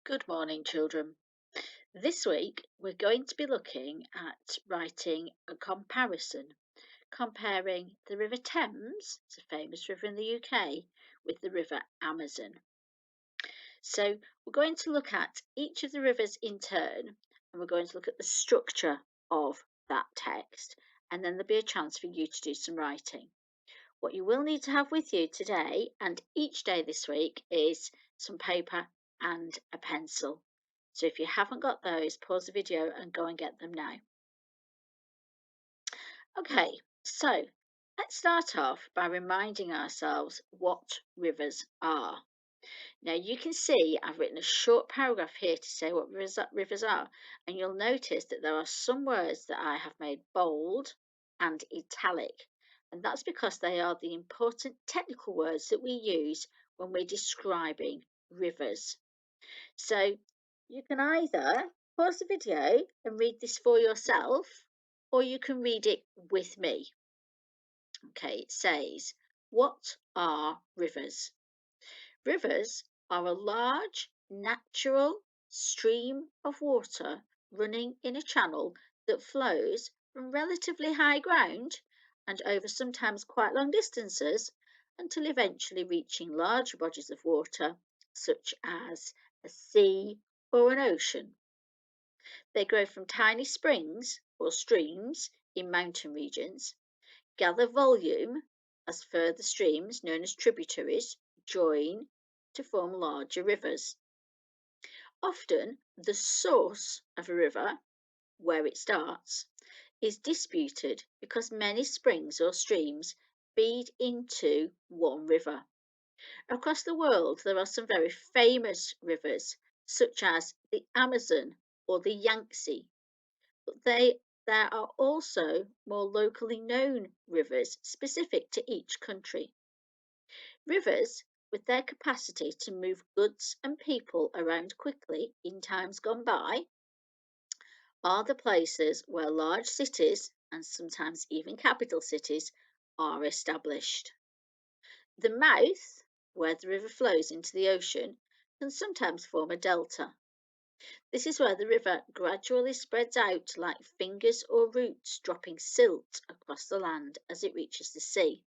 Good morning, children. This week we're going to be looking at writing a comparison, comparing the River Thames, it's a famous river in the UK, with the River Amazon. So we're going to look at each of the rivers in turn and we're going to look at the structure of that text, and then there'll be a chance for you to do some writing. What you will need to have with you today and each day this week is some paper and a pencil. So if you haven't got those, pause the video and go and get them now. Okay, so let's start off by reminding ourselves what rivers are. Now you can see I've written a short paragraph here to say what rivers are, and you'll notice that there are some words that I have made bold and italic, and that's because they are the important technical words that we use when we're describing rivers. So you can either pause the video and read this for yourself, or you can read it with me. Okay, it says, what are rivers? Rivers are a large natural stream of water running in a channel that flows from relatively high ground and over sometimes quite long distances until eventually reaching larger bodies of water such as a sea or an ocean. They grow from tiny springs or streams in mountain regions, gather volume as further streams, known as tributaries, join to form larger rivers. Often, the source of a river, where it starts, is disputed because many springs or streams feed into one river. Across the world, there are some very famous rivers, such as the Amazon or the Yangtze, but there are also more locally known rivers specific to each country. Rivers, with their capacity to move goods and people around quickly in times gone by, are the places where large cities, and sometimes even capital cities, are established. The mouth, where the river flows into the ocean, can sometimes form a delta. This is where the river gradually spreads out like fingers or roots dropping silt across the land as it reaches the sea.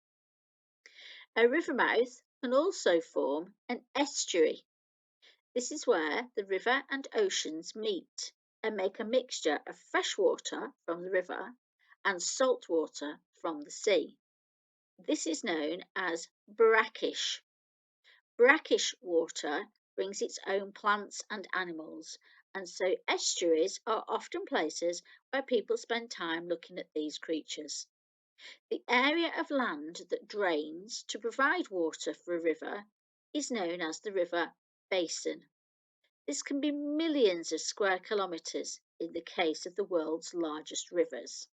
A river mouth can also form an estuary. This is where the river and oceans meet and make a mixture of fresh water from the river and salt water from the sea. This is known as brackish. Brackish water brings its own plants and animals, and so estuaries are often places where people spend time looking at these creatures. The area of land that drains to provide water for a river is known as the river basin. This can be millions of square kilometres in the case of the world's largest rivers.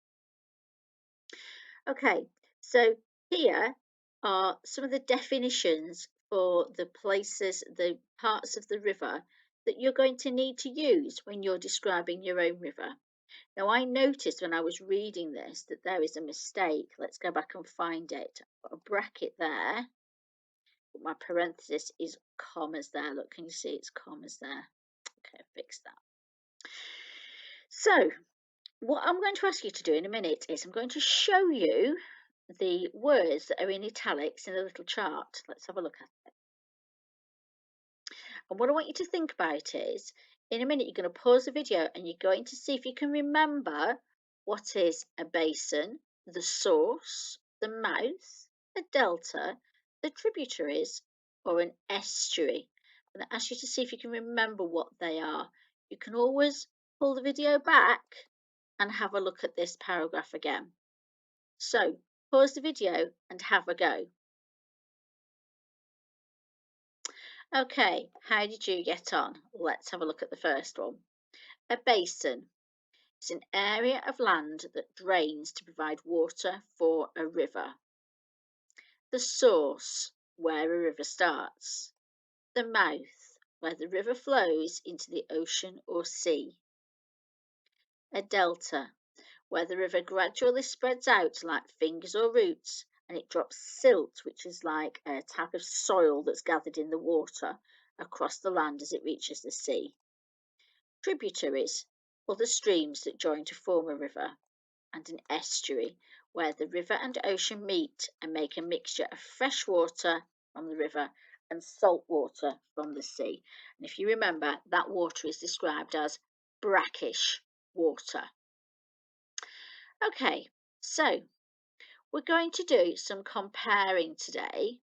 Okay, so here are some of the definitions for the places, the parts of the river that you're going to need to use when you're describing your own river. Now, I noticed when I was reading this that there is a mistake. Let's go back and find it. I've got a bracket there, but my parenthesis is commas there. Look, can you see it's commas there? Okay, fix that. So, what I'm going to ask you to do in a minute is I'm going to show you the words that are in italics in a little chart. Let's have a look at it. And what I want you to think about is, in a minute, you're going to pause the video and you're going to see if you can remember what is a basin, the source, the mouth, a delta, the tributaries, or an estuary. I'm going to ask you to see if you can remember what they are. You can always pull the video back and have a look at this paragraph again. So, pause the video and have a go. Okay, how did you get on? Let's have a look at the first one. A basin is an area of land that drains to provide water for a river. The source, where a river starts. The mouth, where the river flows into the ocean or sea. A delta, where the river gradually spreads out like fingers or roots and it drops silt, which is like a type of soil that's gathered in the water, across the land as it reaches the sea. Tributaries, other streams that join to form a river, and an estuary, where the river and ocean meet and make a mixture of fresh water from the river and salt water from the sea. And if you remember, that water is described as brackish water. Okay, so we're going to do some comparing today.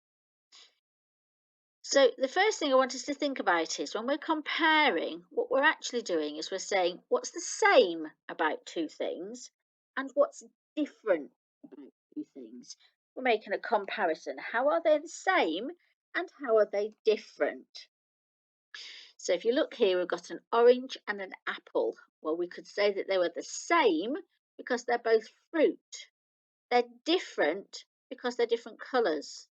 So the first thing I want us to think about is when we're comparing, what we're actually doing is we're saying what's the same about two things and what's different about two things. We're making a comparison. How are they the same and how are they different? So if you look here, we've got an orange and an apple. Well, we could say that they were the same because they're both fruit. They're different because they're different colours.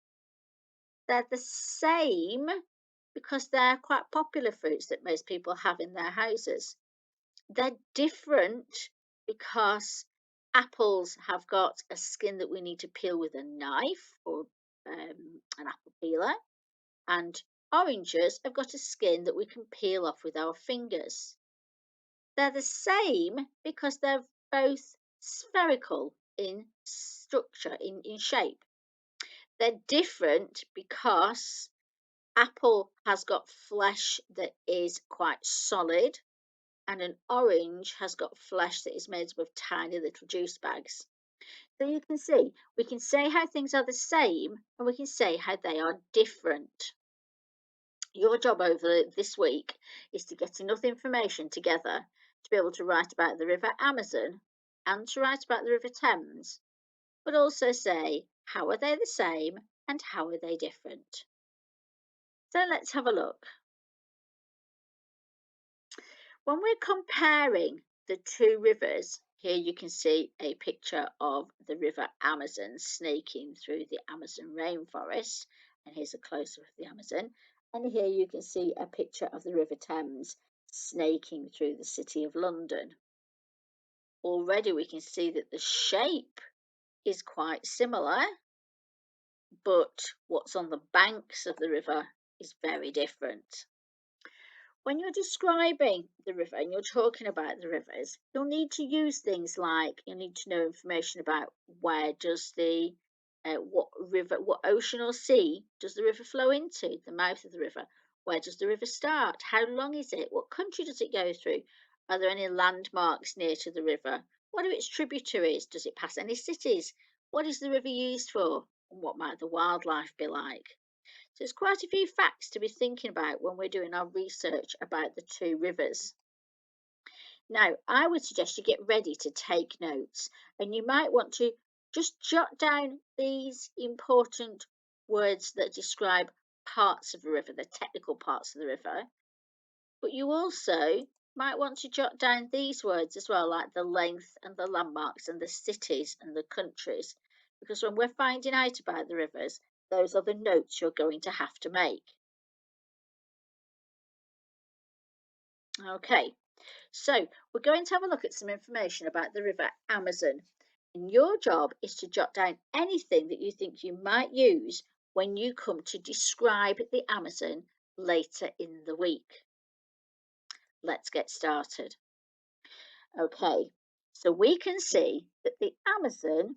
They're the same because they're quite popular fruits that most people have in their houses. They're different because apples have got a skin that we need to peel with a knife or an apple peeler, and oranges have got a skin that we can peel off with our fingers. They're the same because they're both spherical in structure, in shape. They're different because apple has got flesh that is quite solid, and an orange has got flesh that is made up of tiny little juice bags. So you can see, we can say how things are the same and we can say how they are different. Your job over this week is to get enough information together to be able to write about the River Amazon and to write about the River Thames, but also say how are they the same and how are they different. So let's have a look. When we're comparing the two rivers, here you can see a picture of the River Amazon snaking through the Amazon rainforest, and here's a close-up of the Amazon. And here you can see a picture of the River Thames snaking through the City of London. Already we can see that the shape is quite similar, but what's on the banks of the river is very different. When you're describing the river and you're talking about the rivers, you'll need to use things like you'll need to know information about where does what river, what ocean or sea does the river flow into, the mouth of the river. Where does the river start? How long is it? What country does it go through? Are there any landmarks near to the river? What are its tributaries? Does it pass any cities? What is the river used for? And what might the wildlife be like? So there's quite a few facts to be thinking about when we're doing our research about the two rivers. Now, I would suggest you get ready to take notes, and you might want to just jot down these important words that describe parts of a river, the technical parts of the river. But you also might want to jot down these words as well, like the length and the landmarks and the cities and the countries, because when we're finding out about the rivers, those are the notes you're going to have to make. Okay, so we're going to have a look at some information about the River Amazon. And your job is to jot down anything that you think you might use when you come to describe the Amazon later in the week. Let's get started. Okay, so we can see that the Amazon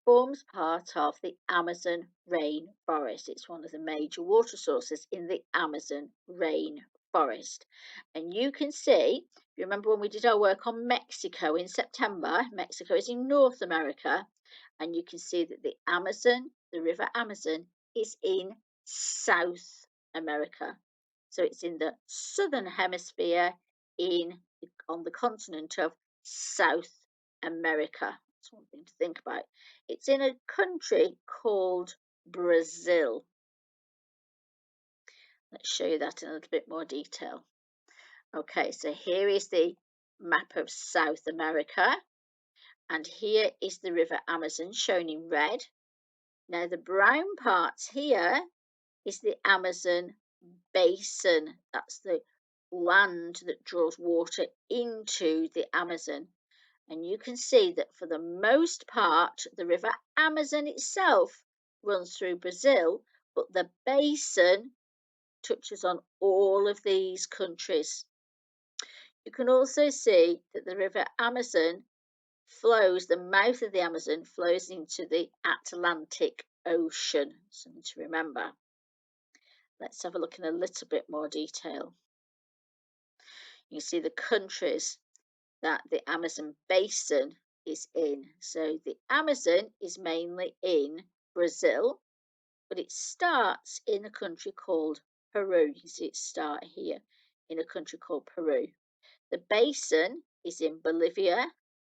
forms part of the Amazon rainforest. It's one of the major water sources in the Amazon rainforest. And you can see, you remember when we did our work on Mexico in September, Mexico is in North America, and you can see that the Amazon, the River Amazon, is in South America. So it's in the southern hemisphere on the continent of South America. That's one thing to think about. It's in a country called Brazil. Let's show you that in a little bit more detail. Okay, so here is the map of South America, and here is the River Amazon shown in red. Now the brown parts here is the Amazon basin. That's the land that draws water into the Amazon. And you can see that for the most part, the River Amazon itself runs through Brazil, but the basin touches on all of these countries. You can also see that the River Amazon flows, the mouth of the Amazon flows into the Atlantic Ocean. Something to remember. Let's have a look in a little bit more detail. You see the countries that the Amazon basin is in. So the Amazon is mainly in Brazil, but it starts in a country called Peru. You see it start here in a country called Peru. The basin is in Bolivia,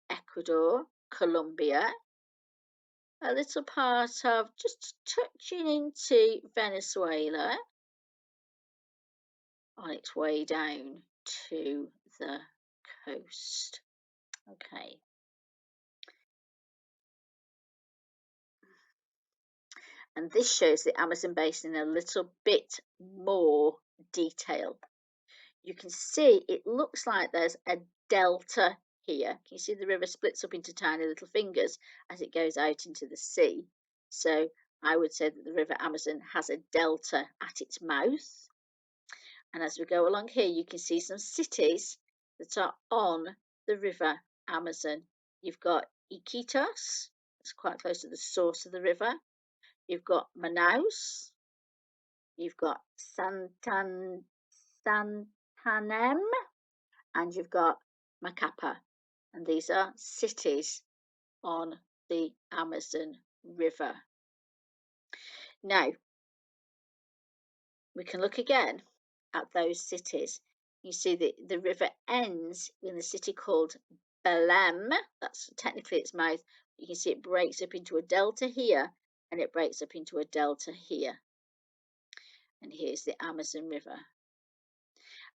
Ecuador, Colombia, a little part of just touching into Venezuela on its way down to the coast. Okay. And this shows the Amazon basin in a little bit more detail. You can see it looks like there's a delta here. Can you see the river splits up into tiny little fingers as it goes out into the sea? So I would say that the River Amazon has a delta at its mouth. And as we go along here, you can see some cities that are on the River Amazon. You've got Iquitos, it's quite close to the source of the river. You've got Manaus, you've got Santanem, and you've got Macapa. And these are cities on the Amazon River. Now, we can look again at those cities. You see that the river ends in a city called Belém. That's technically its mouth. You can see it breaks up into a delta here and it breaks up into a delta here. And here's the Amazon River.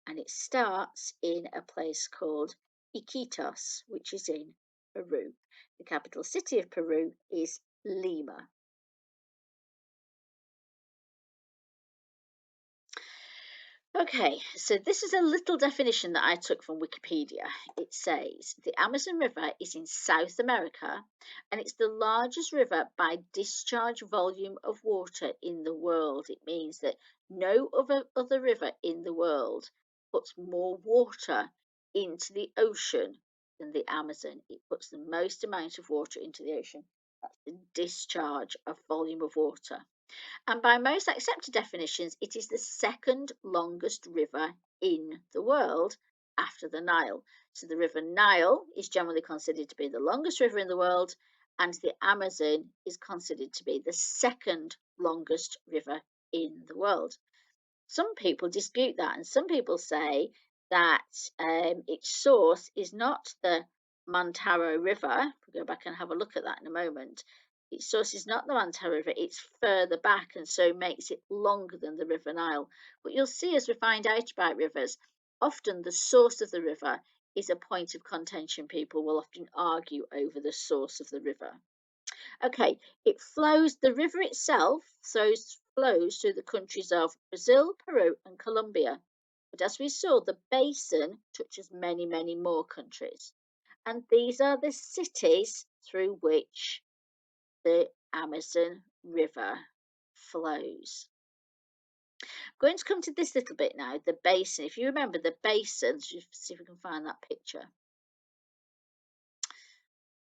And it starts in a place called Iquitos, which is in Peru. The capital city of Peru is Lima. Okay, so this is a little definition that I took from Wikipedia. It says the Amazon River is in South America and it's the largest river by discharge volume of water in the world. It means that no other river in the world puts more water into the ocean than the Amazon. It puts the most amount of water into the ocean. That's the discharge of volume of water. And by most accepted definitions, it is the second longest river in the world after the Nile. So the River Nile is generally considered to be the longest river in the world, and the Amazon is considered to be the second longest river in the world. Some people dispute that, and some people say that its source is not the Mantaro River. We'll go back and have a look at that in a moment. Its source is not the Mantaro River, it's further back and so makes it longer than the River Nile. But you'll see as we find out about rivers, often the source of the river is a point of contention. People will often argue over the source of the river. Okay, the river itself flows through the countries of Brazil, Peru, and Colombia. But as we saw, the basin touches many, many more countries. And these are the cities through which the Amazon River flows. I'm going to come to this little bit now, the basin. If you remember the basin, see if we can find that picture.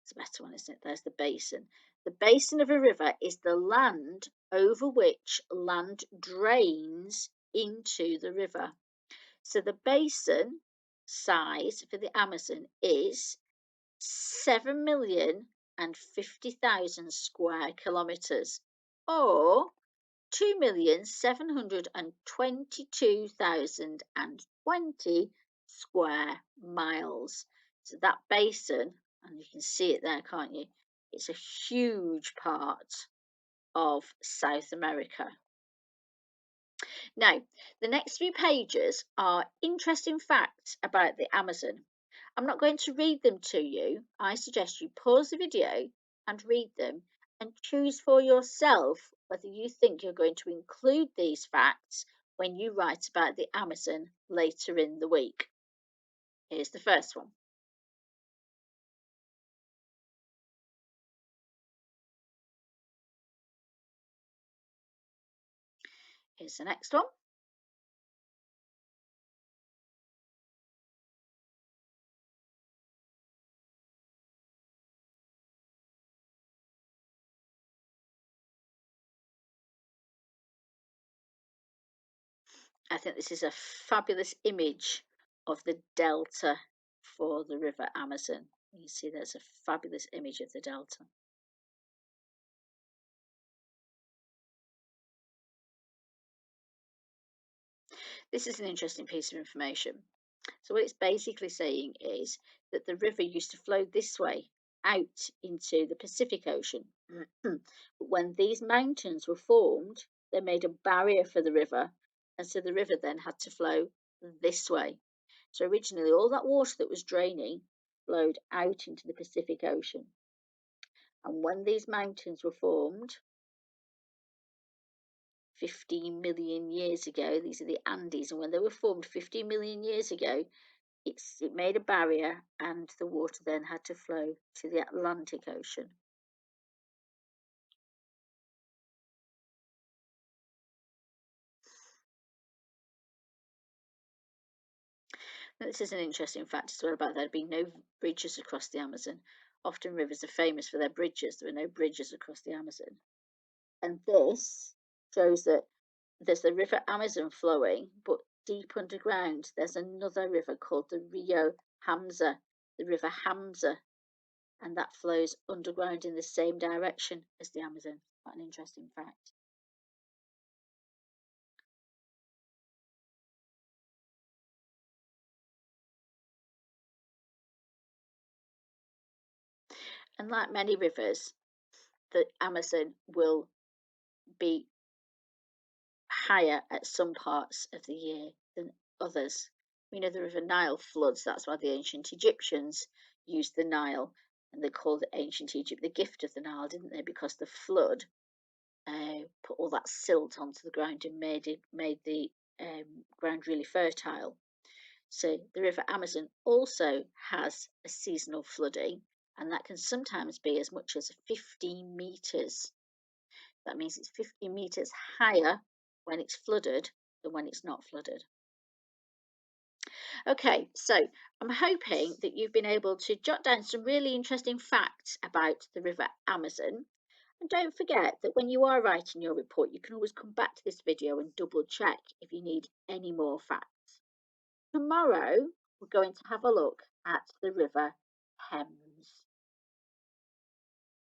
It's a better one, isn't it? There's the basin. The basin of a river is the land over which land drains into the river. So the basin size for the Amazon is 7,050,000 square kilometres, or 2,722,020 square miles. So that basin, and you can see it there, can't you? It's a huge part of South America. Now, the next few pages are interesting facts about the Amazon. I'm not going to read them to you. I suggest you pause the video and read them and choose for yourself whether you think you're going to include these facts when you write about the Amazon later in the week. Here's the first one. Here's the next one. I think this is a fabulous image of the delta for the River Amazon. You see, there's a fabulous image of the delta. This is an interesting piece of information. So, what it's basically saying is that the river used to flow this way out into the Pacific Ocean. But when these mountains were formed, they made a barrier for the river, and so the river then had to flow this way. So, originally, all that water that was draining flowed out into the Pacific Ocean. And when these mountains were formed 15 million years ago, these are the Andes, and when they were formed 15 million years ago, it made a barrier and the water then had to flow to the Atlantic Ocean. Now, this is an interesting fact as well about there being no bridges across the Amazon. Often rivers are famous for their bridges. There are no bridges across the Amazon. And this shows that there's the River Amazon flowing, but deep underground there's another river called the Rio Hamza, the River Hamza, and that flows underground in the same direction as the Amazon. Quite an interesting fact. And like many rivers, the Amazon will be higher at some parts of the year than others. We know the River Nile floods, that's why the ancient Egyptians used the Nile and they called ancient Egypt the gift of the Nile, didn't they? Because the flood put all that silt onto the ground and made the ground really fertile. So the River Amazon also has a seasonal flooding, and that can sometimes be as much as 15 meters. That means it's 50 meters higher when it's flooded than when it's not flooded. Okay, so I'm hoping that you've been able to jot down some really interesting facts about the River Amazon. And don't forget that when you are writing your report, you can always come back to this video and double check if you need any more facts. Tomorrow, we're going to have a look at the River Thames.